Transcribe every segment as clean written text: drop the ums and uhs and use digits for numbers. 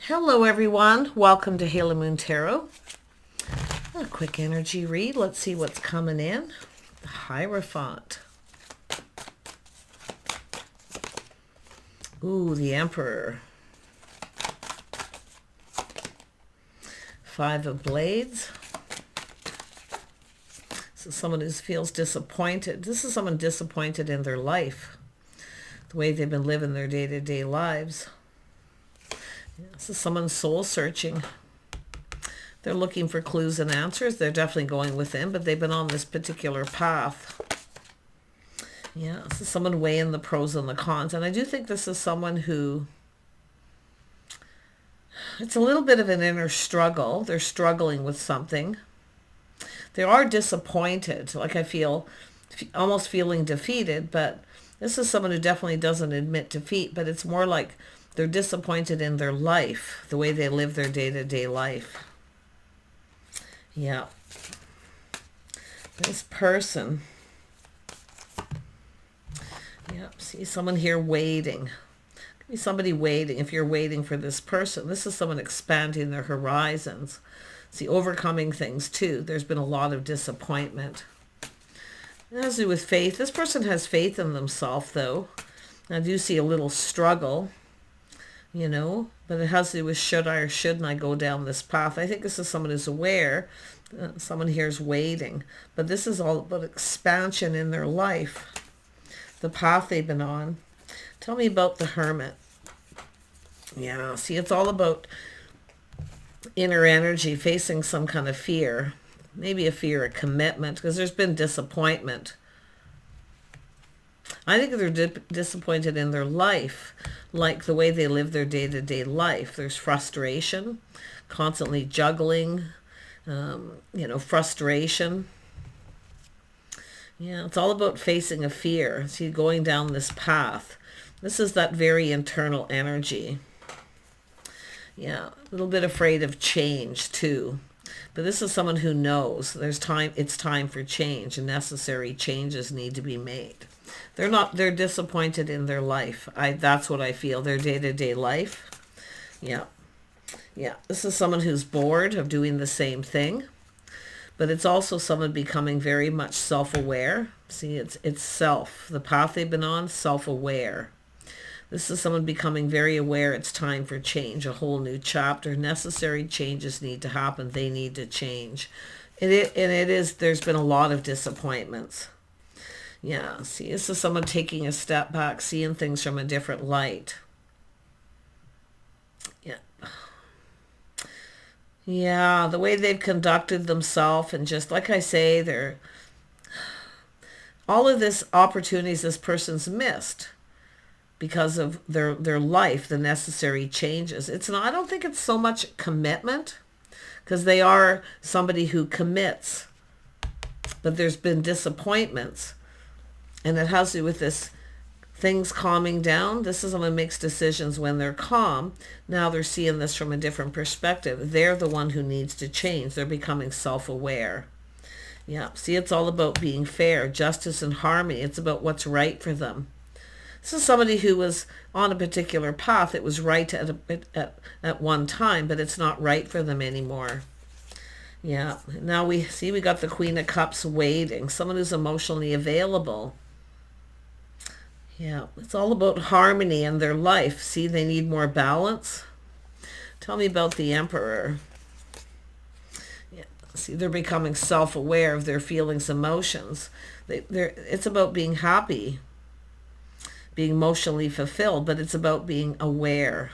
Hello everyone, welcome to Halo Moon Tarot. A quick energy read. Let's see what's coming in. The Hierophant. Ooh, the Emperor. Five of Blades. This is someone who feels disappointed. This is someone disappointed in their life, the way they've been living their day-to-day lives. This is someone soul searching. They're looking for clues and answers. They're definitely going within, but they've been on this particular path. Yeah, this is someone weighing the pros and the cons. And I do think this is someone who, it's a little bit of an inner struggle. They're struggling with something. They are disappointed. Like I feel, almost feeling defeated, but this is someone who definitely doesn't admit defeat, but it's more like they're disappointed in their life, the way they live their day-to-day life. Yeah. This person. Yeah, see someone here waiting. Could be somebody waiting. If you're waiting for this person, this is someone expanding their horizons. See, overcoming things too. There's been a lot of disappointment. It has to do with faith. This person has faith in themselves, though. I do see a little struggle. You know, but it has to do with should I or shouldn't I go down this path. I think this is someone who's aware. Someone here is waiting. But this is all about expansion in their life. The path they've been on. Tell me about the Hermit. Yeah, see, it's all about inner energy, facing some kind of fear. Maybe a fear of commitment, because there's been disappointment. I think they're disappointed in their life, like the way they live their day-to-day life. There's frustration, constantly juggling, frustration. Yeah, it's all about facing a fear. See, going down this path. This is that very internal energy. Yeah, a little bit afraid of change too. But this is someone who knows there's time. It's time for change, and necessary changes need to be made. They're disappointed in their life. That's what I feel, their day-to-day life. Yeah. Yeah. This is someone who's bored of doing the same thing. But it's also someone becoming very much self-aware. See, it's self. The path they've been on, self-aware. This is someone becoming very aware it's time for change, a whole new chapter. Necessary changes need to happen. They need to change. There's been a lot of disappointments. Yeah, see, this is someone taking a step back, seeing things from a different light. Yeah. Yeah, the way they've conducted themselves, and just like I say, all of this opportunities this person's missed because of their life, the necessary changes. I don't think it's so much commitment, because they are somebody who commits, but there's been disappointments. And it has to do with this, things calming down. This is someone who makes decisions when they're calm. Now they're seeing this from a different perspective. They're the one who needs to change. They're becoming self-aware. Yeah, see, it's all about being fair, justice and harmony. It's about what's right for them. This is somebody who was on a particular path. It was right at one time, but it's not right for them anymore. Yeah, now we got the Queen of Cups waiting. Someone who's emotionally available. Yeah, it's all about harmony in their life. See, they need more balance. Tell me about the Emperor. Yeah, see, they're becoming self-aware of their feelings, emotions. It's about being happy, being emotionally fulfilled, but it's about being aware.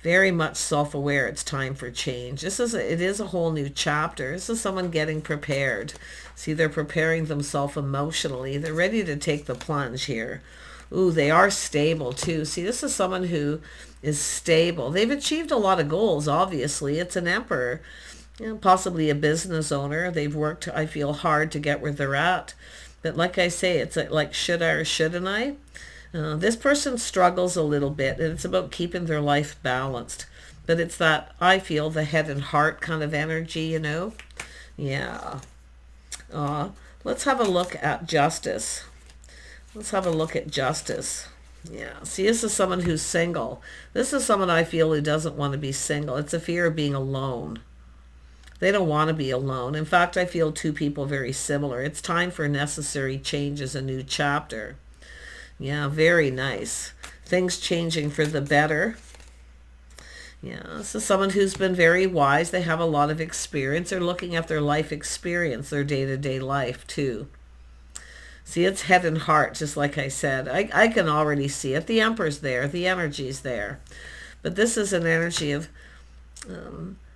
Very much self-aware. It's time for change. It is a whole new chapter. This is someone getting prepared. See, they're preparing themselves emotionally. They're ready to take the plunge here. Ooh, they are stable too. See, this is someone who is stable. They've achieved a lot of goals, obviously. It's an Emperor. Possibly a business owner. They've worked, I feel, hard to get where they're at. But like I say, it's like should I or shouldn't I? This person struggles a little bit, and it's about keeping their life balanced. But it's that, I feel, the head and heart kind of energy, Yeah. Let's have a look at justice. Let's have a look at justice. Yeah, see, this is someone who's single. This is someone I feel who doesn't want to be single. It's a fear of being alone. They don't want to be alone. In fact, I feel two people very similar. It's time for necessary changes, a new chapter. Yeah, very nice. Things changing for the better. Yeah, this is someone who's been very wise. They have a lot of experience. They're looking at their life experience, their day-to-day life too. See, it's head and heart, just like I said. I can already see it. The Emperor's there. The energy's there. But this is an energy of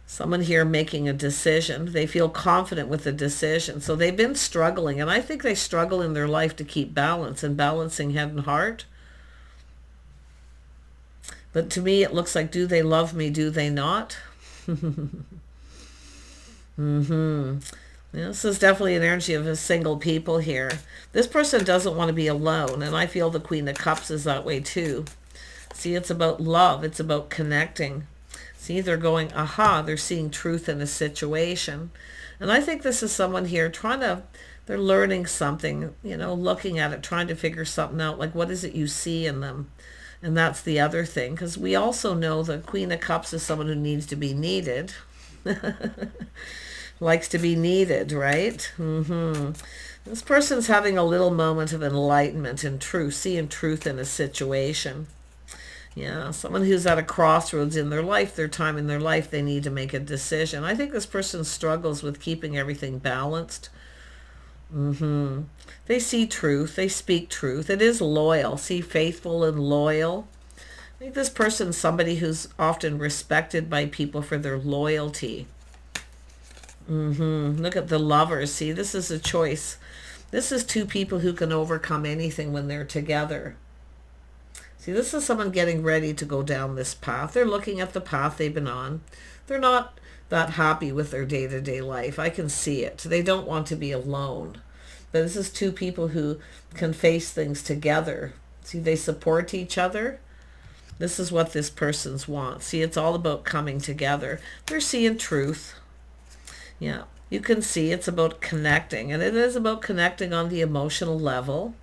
someone here making a decision. They feel confident with the decision. So they've been struggling. And I think they struggle in their life to keep balance and balancing head and heart. But to me, it looks like, do they love me? Do they not? Yeah, this is definitely an energy of a single people here. This person doesn't want to be alone. And I feel the Queen of Cups is that way too. See, it's about love. It's about connecting. See, they're going, aha, they're seeing truth in a situation. And I think this is someone here they're learning something, looking at it, trying to figure something out. Like, what is it you see in them? And that's the other thing. Because we also know the Queen of Cups is someone who needs to be needed. Likes to be needed, right? This person's having a little moment of enlightenment and truth, seeing truth in a situation. Yeah, someone who's at a crossroads in their life, their time in their life, they need to make a decision. I think this person struggles with keeping everything balanced. They see truth. They speak truth. It is loyal. See, faithful and loyal. I think this person's somebody who's often respected by people for their loyalty. Look at the Lovers. See, this is a choice. This is two people who can overcome anything when they're together. See, this is someone getting ready to go down this path. They're looking at the path they've been on. They're not that happy with their day-to-day life. I can see it. They don't want to be alone. But this is two people who can face things together. See, they support each other. This is what this person's wants. See, it's all about coming together. They're seeing truth. Yeah, you can see it's about connecting. And it is about connecting on the emotional level.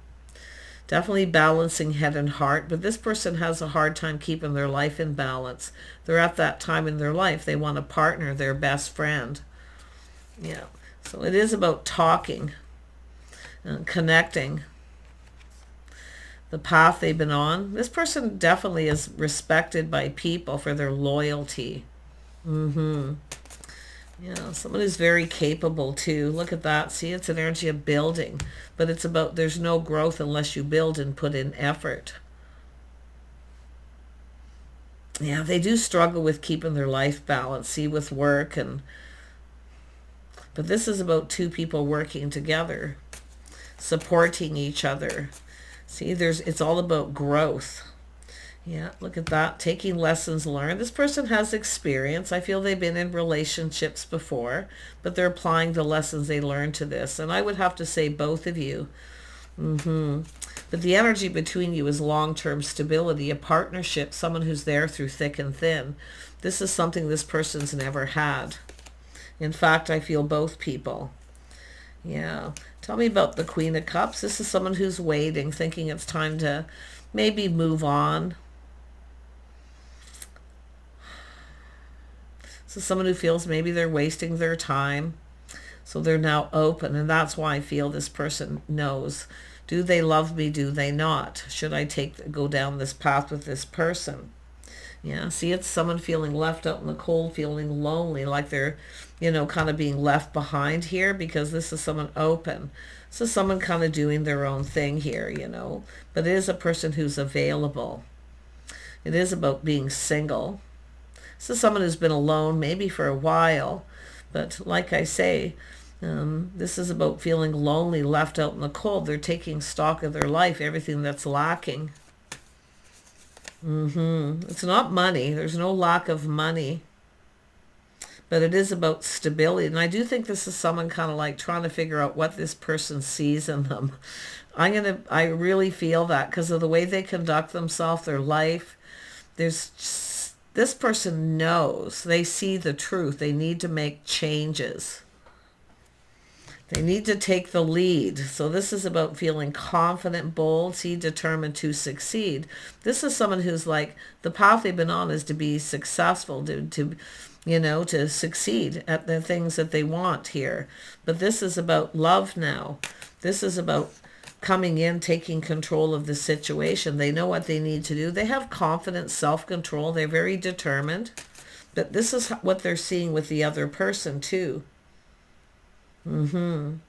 Definitely balancing head and heart, but this person has a hard time keeping their life in balance. They're at that time in their life. They want a partner, their best friend. Yeah, so it is about talking and connecting. The path they've been on. This person definitely is respected by people for their loyalty. Yeah, someone who's very capable too. Look at that. See, it's an energy of building. But it's about there's no growth unless you build and put in effort. Yeah, they do struggle with keeping their life balanced. See, with work but this is about two people working together, supporting each other. See, it's all about growth. Yeah, look at that. Taking lessons learned. This person has experience. I feel they've been in relationships before, but they're applying the lessons they learned to this. And I would have to say both of you. But the energy between you is long-term stability, a partnership, someone who's there through thick and thin. This is something this person's never had. In fact, I feel both people. Yeah. Tell me about the Queen of Cups. This is someone who's waiting, thinking it's time to maybe move on. So someone who feels maybe they're wasting their time. So they're now open. And that's why I feel this person knows. Do they love me? Do they not? Should I go down this path with this person? Yeah, see, it's someone feeling left out in the cold, feeling lonely, like they're, kind of being left behind here, because this is someone open. So someone kind of doing their own thing here, But it is a person who's available. It is about being single. So someone who's been alone maybe for a while, but like I say, this is about feeling lonely, left out in the cold. They're taking stock of their life, everything that's lacking. It's not money. There's no lack of money, but it is about stability. And I do think this is someone kind of like trying to figure out what this person sees in them. I really feel that because of the way they conduct themselves, their life. This person knows, they see the truth. They need to make changes. They need to take the lead. So this is about feeling confident, bold, see, determined to succeed. This is someone who's like, the path they've been on is to be successful, to succeed at the things that they want here. But this is about love now. This is about coming in, taking control of the situation. They know what they need to do. They have confidence, self-control. They're very determined. But this is what they're seeing with the other person too. Tell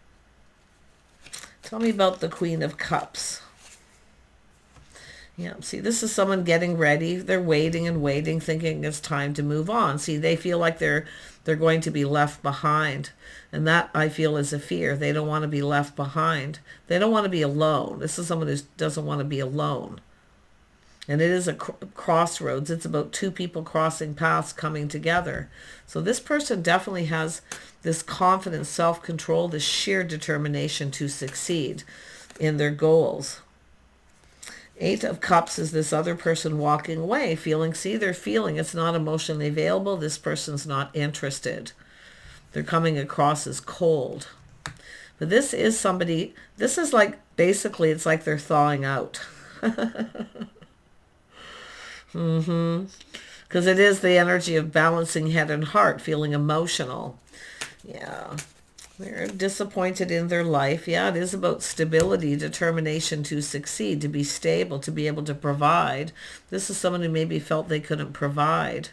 me about the Queen of Cups. Yeah, see, this is someone getting ready. They're waiting and waiting, thinking it's time to move on. See, they feel like they're going to be left behind. And that, I feel, is a fear. They don't want to be left behind. They don't want to be alone. This is someone who doesn't want to be alone. And it is a crossroads. It's about two people crossing paths, coming together. So this person definitely has this confidence, self-control, this sheer determination to succeed in their goals. Eight of Cups is this other person walking away, they're feeling it's not emotionally available. This person's not interested. They're coming across as cold. But this is somebody, this is like, basically, it's like they're thawing out. Because it is the energy of balancing head and heart, feeling emotional. Yeah, they're disappointed in their life. Yeah, it is about stability, determination to succeed, to be stable, to be able to provide. This is someone who maybe felt they couldn't provide.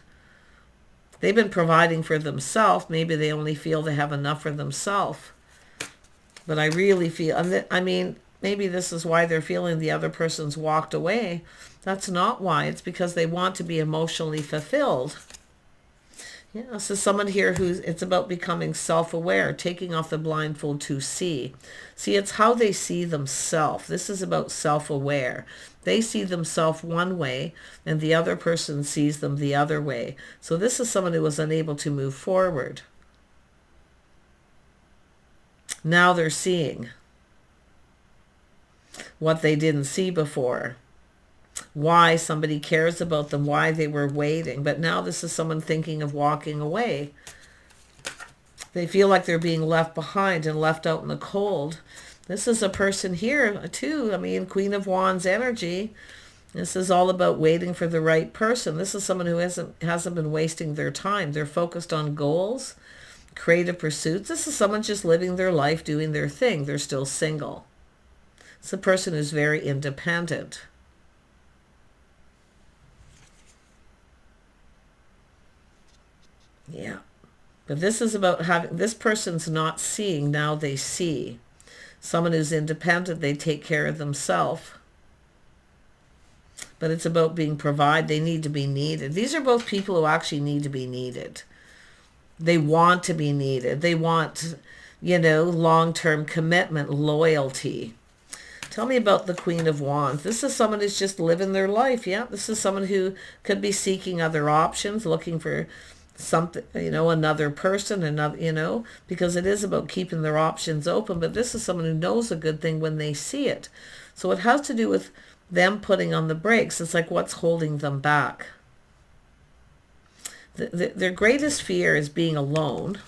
They've been providing for themselves. Maybe they only feel they have enough for themselves. But I really feel, I mean, maybe this is why they're feeling the other person's walked away. That's not why. It's because they want to be emotionally fulfilled. Yeah, so someone here it's about becoming self-aware, taking off the blindfold to see. See, it's how they see themselves. This is about self-aware. They see themselves one way, and the other person sees them the other way. So this is someone who was unable to move forward. Now they're seeing what they didn't see before. Why somebody cares about them, why they were waiting. But now this is someone thinking of walking away. They feel like they're being left behind and left out in the cold. This is a person here too. I mean, Queen of Wands energy. This is all about waiting for the right person. This is someone who hasn't been wasting their time. They're focused on goals, creative pursuits. This is someone just living their life, doing their thing. They're still single. It's a person who's very independent. Yeah. But this is about having, this person's not seeing, now they see. Someone who's independent, they take care of themselves. But it's about being provided. They need to be needed. These are both people who actually need to be needed. They want to be needed. They want, long-term commitment, loyalty. Tell me about the Queen of Wands. This is someone who's just living their life. Yeah, this is someone who could be seeking other options, looking for something, another person, because it is about keeping their options open. But this is someone who knows a good thing when they see it. So it has to do with them putting on the brakes. It's like, what's holding them back? Their greatest fear is being alone,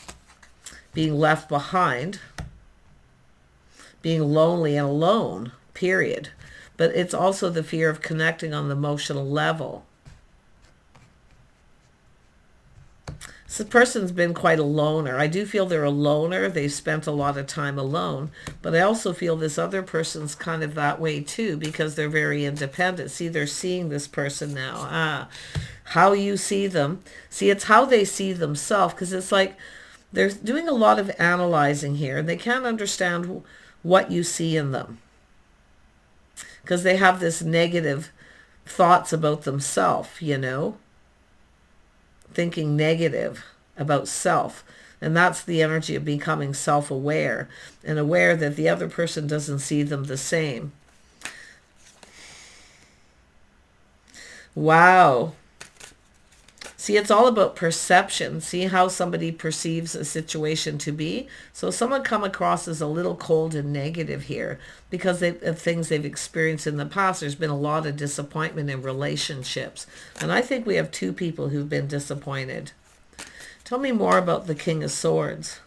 being left behind, being lonely and alone, period. But it's also the fear of connecting on the emotional level. So the person's been quite a loner. I do feel they're a loner. They've spent a lot of time alone. But I also feel this other person's kind of that way too, because they're very independent. See, they're seeing this person now. How you see them. See, it's how they see themselves, because it's like they're doing a lot of analyzing here. And they can't understand what you see in them, because they have this negative thoughts about themselves, thinking negative about self. And that's the energy of becoming self-aware and aware that the other person doesn't see them the same. Wow. See, it's all about perception. See how somebody perceives a situation to be. So someone come across as a little cold and negative here because of things they've experienced in the past. There's been a lot of disappointment in relationships. And I think we have two people who've been disappointed. Tell me more about the King of Swords.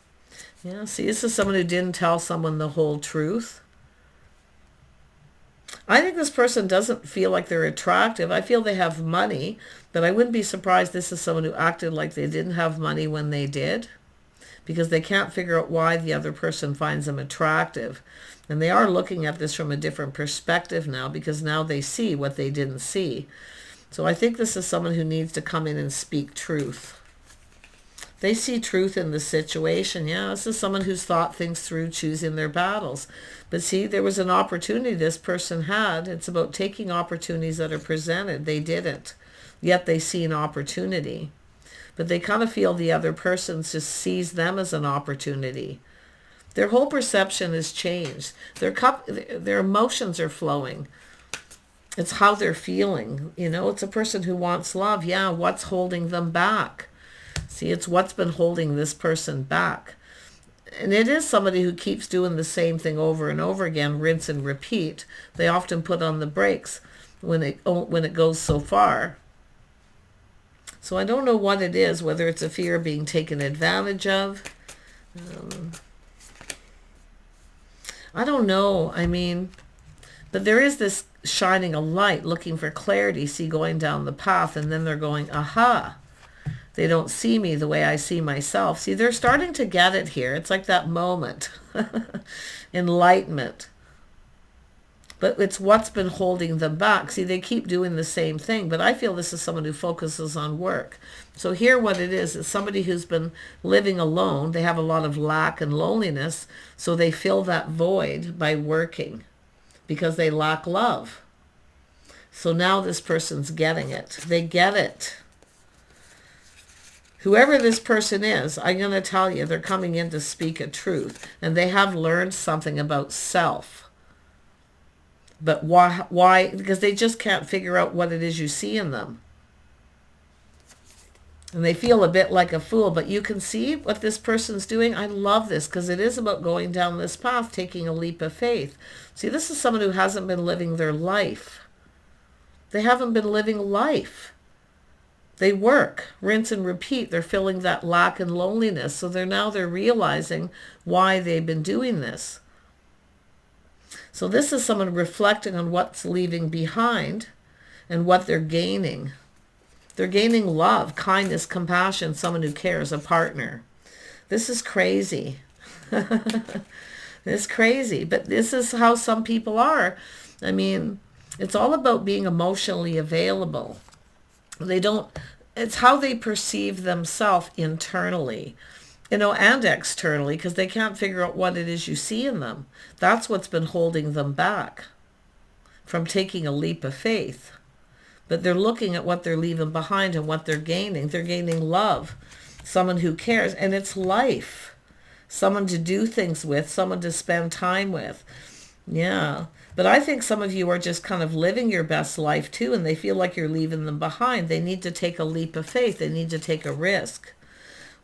Yeah, see, this is someone who didn't tell someone the whole truth. I think this person doesn't feel like they're attractive. I feel they have money, but I wouldn't be surprised this is someone who acted like they didn't have money when they did, because they can't figure out why the other person finds them attractive. And they are looking at this from a different perspective now, because now they see what they didn't see. So I think this is someone who needs to come in and speak truth. They see truth in the situation. Yeah, this is someone who's thought things through, choosing their battles. But see, there was an opportunity this person had. It's about taking opportunities that are presented. They didn't. Yet they see an opportunity. But they kind of feel the other person just sees them as an opportunity. Their whole perception has changed. Their emotions are flowing. It's how they're feeling. You know, it's a person who wants love. Yeah, what's holding them back? See, it's what's been holding this person back. And it is somebody who keeps doing the same thing over and over again, rinse and repeat. They often put on the brakes when it goes so far. So I don't know what it is, whether it's a fear of being taken advantage of. I don't know. I mean, but there is this shining a light, looking for clarity, see, going down the path, and then they're going, aha. They don't see me the way I see myself. See, they're starting to get it here. It's like that moment. Enlightenment. But it's what's been holding them back. See, they keep doing the same thing. But I feel this is someone who focuses on work. So here what it is somebody who's been living alone. They have a lot of lack and loneliness. So they fill that void by working, because they lack love. So now this person's getting it. They get it. Whoever this person is, I'm going to tell you, they're coming in to speak a truth. And they have learned something about self. But why? Because they just can't figure out what it is you see in them. And they feel a bit like a fool. But you can see what this person's doing. I love this, because it is about going down this path, taking a leap of faith. See, this is someone who hasn't been living their life. They haven't been living life. They work, rinse and repeat. They're filling that lack and loneliness. So they're realizing why they've been doing this. So this is someone reflecting on what's leaving behind and what they're gaining. They're gaining love, kindness, compassion, someone who cares, a partner. This is crazy. It's crazy, but this is how some people are. I mean, it's all about being emotionally available. It's how they perceive themselves internally, and externally, because they can't figure out what it is you see in them. That's what's been holding them back from taking a leap of faith. But they're looking at what they're leaving behind and what they're gaining. They're gaining love, someone who cares, and it's life. Someone to do things with, someone to spend time with. Yeah. But I think some of you are just kind of living your best life too, and they feel like you're leaving them behind. They need to take a leap of faith. They need to take a risk.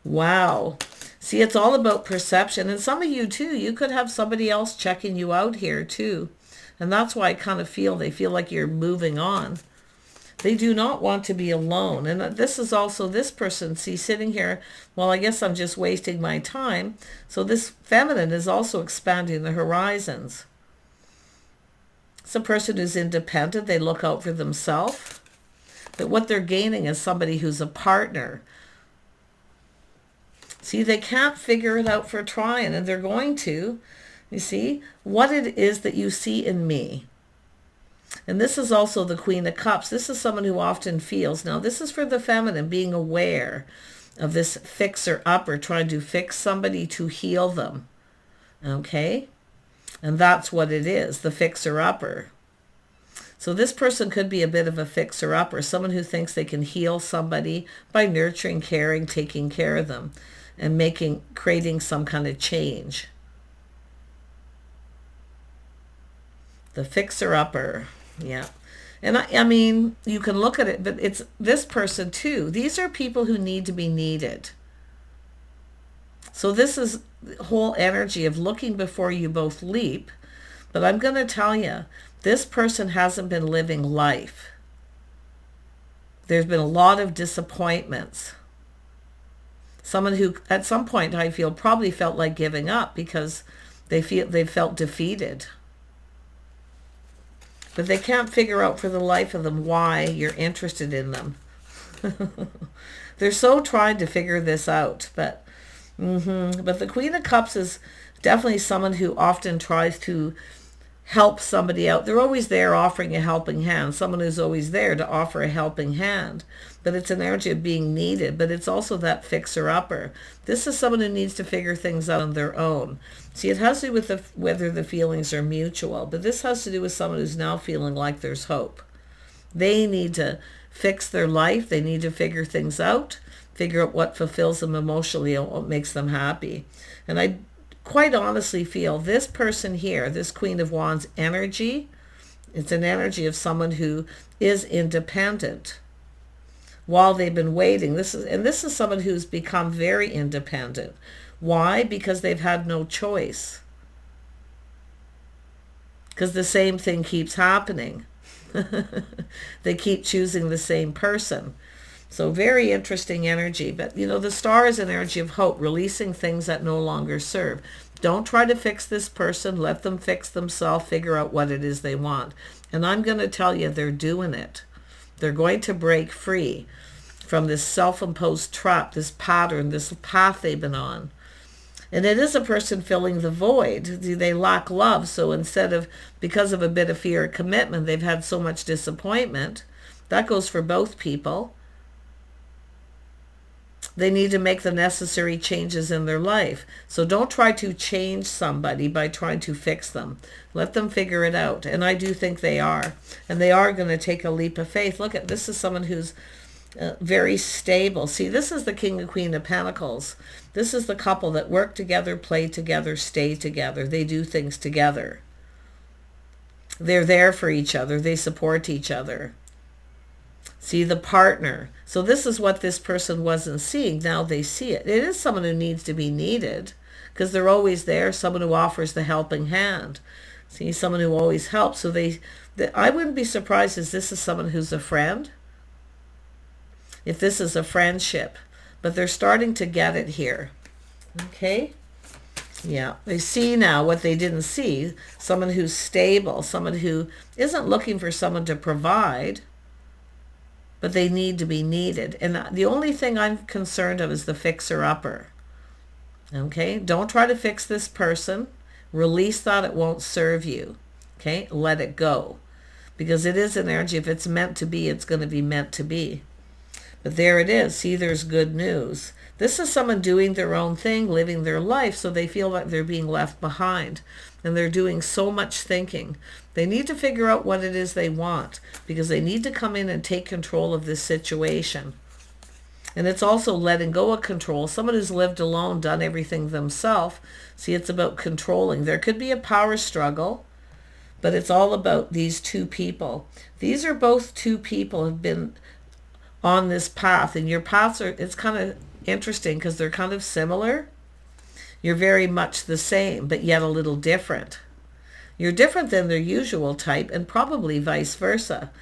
Wow. See, it's all about perception. And some of you too, you could have somebody else checking you out here too. And that's why I kind of feel they feel like you're moving on. They do not want to be alone. And this is also this person, see, sitting here, well, I guess I'm just wasting my time. So this feminine is also expanding the horizons. It's a person who's independent. They look out for themselves. But what they're gaining is somebody who's a partner. See, they can't figure it out for trying, and they're going to. You see, what it is that you see in me. And this is also the Queen of Cups. This is someone who often feels, now this is for the feminine, being aware of this fixer-upper, trying to fix somebody to heal them. Okay? And that's what it is, the fixer-upper. So this person could be a bit of a fixer-upper, someone who thinks they can heal somebody by nurturing, caring, taking care of them, and creating some kind of change. The fixer-upper, yeah. And I mean, you can look at it, but it's this person too. These are people who need to be needed. So this is the whole energy of looking before you both leap. But I'm going to tell you, this person hasn't been living life. There's been a lot of disappointments. Someone who at some point I feel probably felt like giving up because they felt defeated. But they can't figure out for the life of them why you're interested in them. They're so trying to figure this out. But the Queen of Cups is definitely someone who often tries to help somebody out. They're always there offering a helping hand. Someone who's always there to offer a helping hand. But it's an energy of being needed. But it's also that fixer-upper. This is someone who needs to figure things out on their own. See, it has to do with whether the feelings are mutual. But this has to do with someone who's now feeling like there's hope. They need to fix their life. They need to figure things out. Figure out what fulfills them emotionally and what makes them happy. And I quite honestly feel this person here, this Queen of Wands energy, it's an energy of someone who is independent while they've been waiting. This is someone who's become very independent. Why? Because they've had no choice. Because the same thing keeps happening. They keep choosing the same person. So very interesting energy. But, the star is an energy of hope, releasing things that no longer serve. Don't try to fix this person. Let them fix themselves, figure out what it is they want. And I'm going to tell you, they're doing it. They're going to break free from this self-imposed trap, this pattern, this path they've been on. And it is a person filling the void. They lack love. So because of a bit of fear of commitment, they've had so much disappointment. That goes for both people. They need to make the necessary changes in their life. So don't try to change somebody by trying to fix them. Let them figure it out. And I do think they are. And they are going to take a leap of faith. Look, this is someone who's very stable. See, this is the King and Queen of Pentacles. This is the couple that work together, play together, stay together. They do things together. They're there for each other. They support each other. See, the partner. So this is what this person wasn't seeing. Now they see it. It is someone who needs to be needed because they're always there. Someone who offers the helping hand. See, someone who always helps. So I wouldn't be surprised if this is someone who's a friend. If this is a friendship. But they're starting to get it here. Okay? Yeah, they see now what they didn't see. Someone who's stable. Someone who isn't looking for someone to provide. But they need to be needed. And the only thing I'm concerned of is the fixer-upper. Okay? Don't try to fix this person. Release that. It won't serve you. Okay? Let it go. Because it is an energy. If it's meant to be, it's going to be meant to be. But there it is. See, there's good news. This is someone doing their own thing, living their life, so they feel like they're being left behind. And they're doing so much thinking. They need to figure out what it is they want because they need to come in and take control of this situation. And it's also letting go of control. Someone who's lived alone, done everything themselves. See, it's about controlling. There could be a power struggle, but it's all about these two people. These are both two people who have been on this path. And your paths it's kind of interesting because they're kind of similar. You're very much the same, but yet a little different. You're different than their usual type and probably vice versa.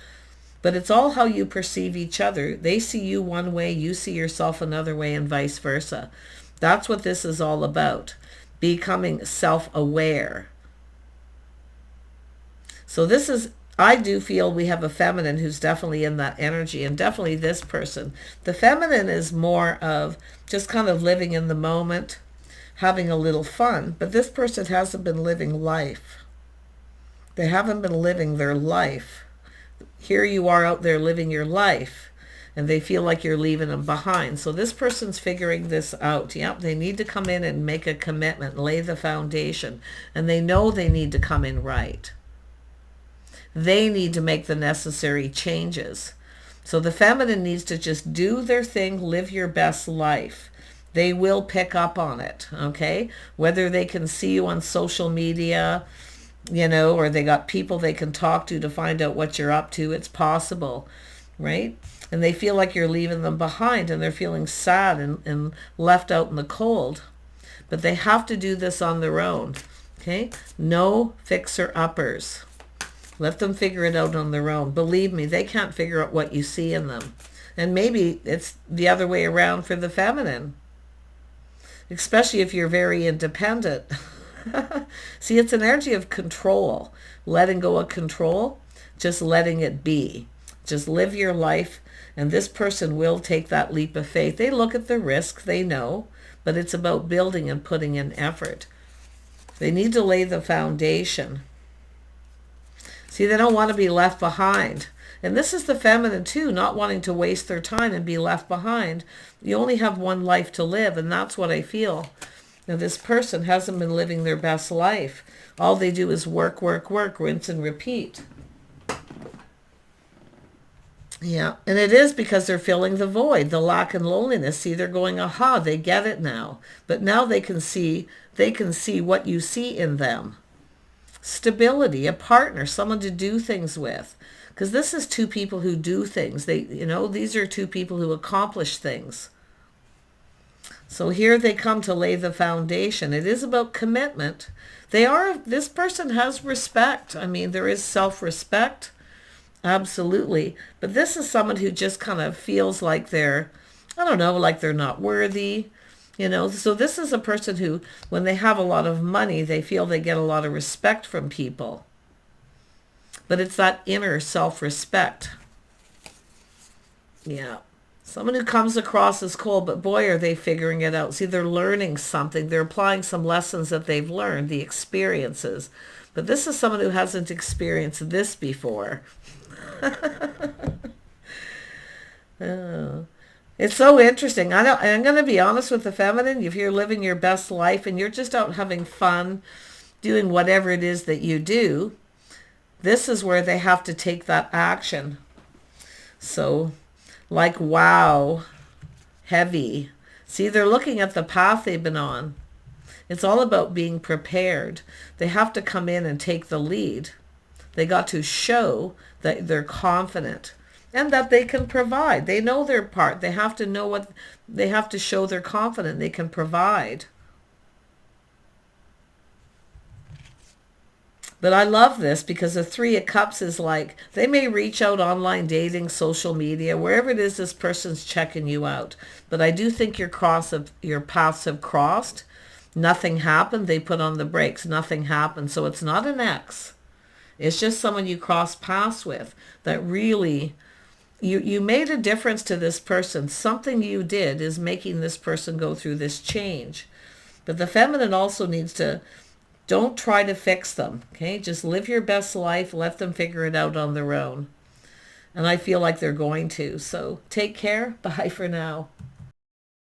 But it's all how you perceive each other. They see you one way, you see yourself another way, and vice versa. That's what this is all about. Becoming self-aware. So this is, I do feel we have a feminine who's definitely in that energy, and definitely this person. The feminine is more of just kind of living in the moment, having a little fun, but this person hasn't been living life. They haven't been living their life. Here you are out there living your life, and they feel like you're leaving them behind. So this person's figuring this out. Yep, they need to come in and make a commitment, lay the foundation, and they know they need to come in right. They need to make the necessary changes. So the feminine needs to just do their thing, live your best life. They will pick up on it, okay? Whether they can see you on social media, or they got people they can talk to find out what you're up to, it's possible, right? And they feel like you're leaving them behind, and they're feeling sad and left out in the cold. But they have to do this on their own, okay? No fixer-uppers. Let them figure it out on their own. Believe me, they can't figure out what you see in them. And maybe it's the other way around for the feminine. especially if you're very independent. See, it's an energy of control, letting go of control, just letting it be. Just live your life, and this person will take that leap of faith. They look at the risk, they know, but it's about building and putting in effort. They need to lay the foundation. See, they don't want to be left behind. And this is the feminine too, not wanting to waste their time and be left behind. You only have one life to live, and that's what I feel. Now, this person hasn't been living their best life. All they do is work, work, work, rinse and repeat. Yeah, and it is because they're filling the void, the lack and loneliness. See, they're going, aha, they get it now. But now they can see what you see in them. Stability, a partner, someone to do things with. Because this is two people who do things. These are two people who accomplish things. So here they come to lay the foundation. It is about commitment. This person has respect. I mean, there is self-respect. Absolutely. But this is someone who just kind of feels like they're not worthy. So this is a person who, when they have a lot of money, they feel they get a lot of respect from people. But it's that inner self-respect. Yeah. Someone who comes across as cold, but boy, are they figuring it out. See, they're learning something. They're applying some lessons that they've learned, the experiences. But this is someone who hasn't experienced this before. Oh. It's so interesting. I'm going to be honest with the feminine. If you're living your best life and you're just out having fun, doing whatever it is that you do, this is where they have to take that action. So, like, wow, heavy. See, they're looking at the path they've been on. It's all about being prepared. They have to come in and take the lead. They got to show that they're confident and that they can provide. They know their part. They have to show they're confident. They can provide. But I love this because the Three of Cups is like, they may reach out online dating, social media, wherever it is this person's checking you out. But I do think your paths have crossed. Nothing happened. They put on the brakes. Nothing happened. So it's not an ex. It's just someone you cross paths with that really, you made a difference to this person. Something you did is making this person go through this change. But the feminine also needs to, don't try to fix them, okay? Just live your best life. Let them figure it out on their own. And I feel like they're going to. So take care. Bye for now.